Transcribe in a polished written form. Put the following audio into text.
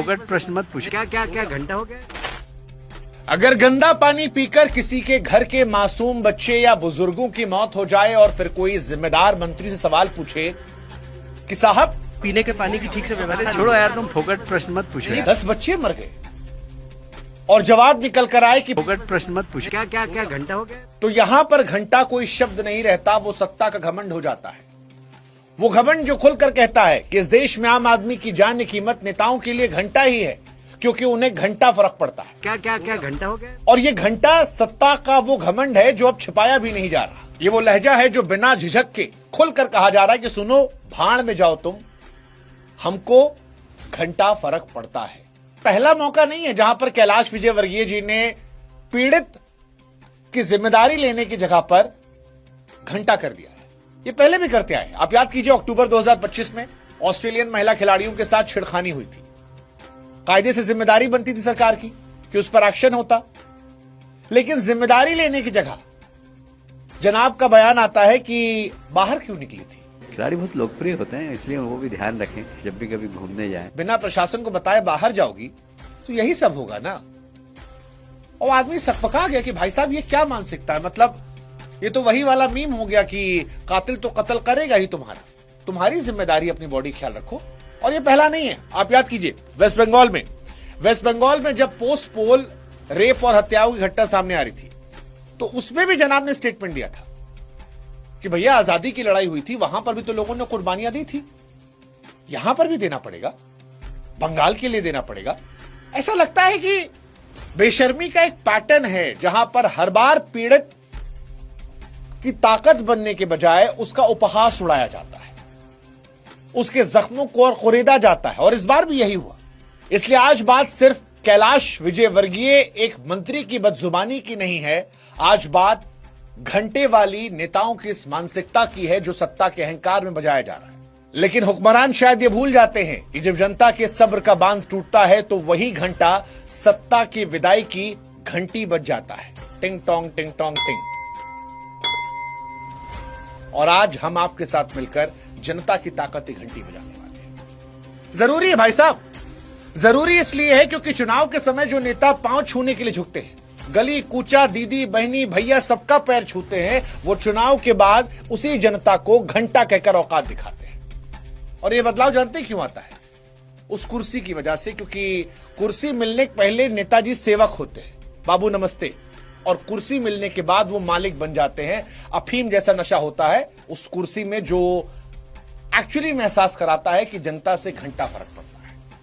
फोकट प्रश्न मत पूछे। क्या क्या क्या घंटा हो गया? अगर गंदा पानी पीकर किसी के घर के मासूम बच्चे या बुजुर्गों की मौत हो जाए और फिर कोई जिम्मेदार मंत्री से सवाल पूछे कि साहब पीने के पानी की ठीक से व्यवस्था छोड़ो यार, तुम फोकट प्रश्न मत पूछे। 10 बच्चे मर गए और जवाब निकल कर आए कि फोकट प्रश्न मत पूछे। क्या क्या क्या घंटा हो गया? तो यहां पर घंटा कोई शब्द नहीं रहता, वो सत्ता का घमंड हो जाता है। वो घमंड जो खुलकर कहता है कि इस देश में आम आदमी की जान की कीमत नेताओं के लिए घंटा ही है, क्योंकि उन्हें घंटा फर्क पड़ता है। क्या क्या क्या घंटा हो गया? और ये घंटा सत्ता का वो घमंड है जो अब छिपाया भी नहीं जा रहा। ये वो लहजा है जो बिना झिझक के खुलकर कहा जा रहा है कि सुनो, भाड़ में जाओ तुम, हमको घंटा फर्क पड़ता है। पहला मौका नहीं है जहां पर कैलाश विजयवर्गीय जी ने पीड़ित की जिम्मेदारी लेने की जगह पर घंटा कर दिया है। ये पहले भी करते आए। आप याद कीजिए, अक्टूबर 2025 में ऑस्ट्रेलियन महिला खिलाड़ियों के साथ छिड़खानी हुई थी। कायदे से जिम्मेदारी बनती थी सरकार की कि उस पर एक्शन होता, लेकिन जिम्मेदारी लेने की जगह जनाब का बयान आता है कि बाहर क्यों निकली थी। खिलाड़ी बहुत लोकप्रिय होते हैं, इसलिए वो भी ध्यान रखें जब भी कभी घूमने जाएं। बिना प्रशासन को बताए बाहर जाओगी तो यही सब होगा ना। और आदमी सकपका गया कि भाई साहब ये क्या मानसिकता है। मतलब ये तो वही वाला मीम हो गया कि कातिल तो कत्ल करेगा ही तुम्हारा, तुम्हारी जिम्मेदारी अपनी बॉडी ख्याल रखो। और ये पहला नहीं है। आप याद कीजिए, वेस्ट बंगाल में जब पोस्ट पोल रेप और हत्याओं की घटना सामने आ रही थी, तो उसमें भी जनाब ने स्टेटमेंट दिया था कि भैया आजादी की लड़ाई हुई थी, वहां पर भी तो लोगों ने कुर्बानियां दी थी, यहां पर भी देना पड़ेगा, बंगाल के लिए देना पड़ेगा। ऐसा लगता है कि बेशर्मी का एक पैटर्न है जहां पर हर बार पीड़ित की ताकत बनने के बजाय उसका उपहास उड़ाया जाता है, उसके जख्मों को और खुरेदा जाता है। और इस बार भी यही हुआ। इसलिए आज बात सिर्फ कैलाश विजयवर्गीय एक मंत्री की बदजुबानी की नहीं है, आज बात घंटे वाली नेताओं की इस मानसिकता की है जो सत्ता के अहंकार में बजाया जा रहा है। लेकिन हुक्मरान शायद ये भूल जाते हैं कि जब जनता के सब्र का बांध टूटता है तो वही घंटा सत्ता की विदाई की घंटी बज जाता है। टिंग टोंग टिंग टोंग टिंग। और आज हम आपके साथ मिलकर जनता की ताकत की घंटी बजाने वाले हैं। जरूरी है भाई साहब, जरूरी इसलिए है क्योंकि चुनाव के समय जो नेता पांव छूने के लिए झुकते हैं, गली कूचा, दीदी बहनी भैया सबका पैर छूते हैं, वो चुनाव के बाद उसी जनता को घंटा कहकर औकात दिखाते हैं। और ये बदलाव जानते क्यों आता है? उस कुर्सी की वजह से, क्योंकि कुर्सी मिलने के पहले नेताजी सेवक होते हैं, बाबू नमस्ते, और कुर्सी मिलने के बाद वो मालिक बन जाते हैं। अफीम जैसा नशा होता है उस कुर्सी में जो एक्चुअली में एहसास कराता है कि जनता से घंटा फर्क पड़ता है।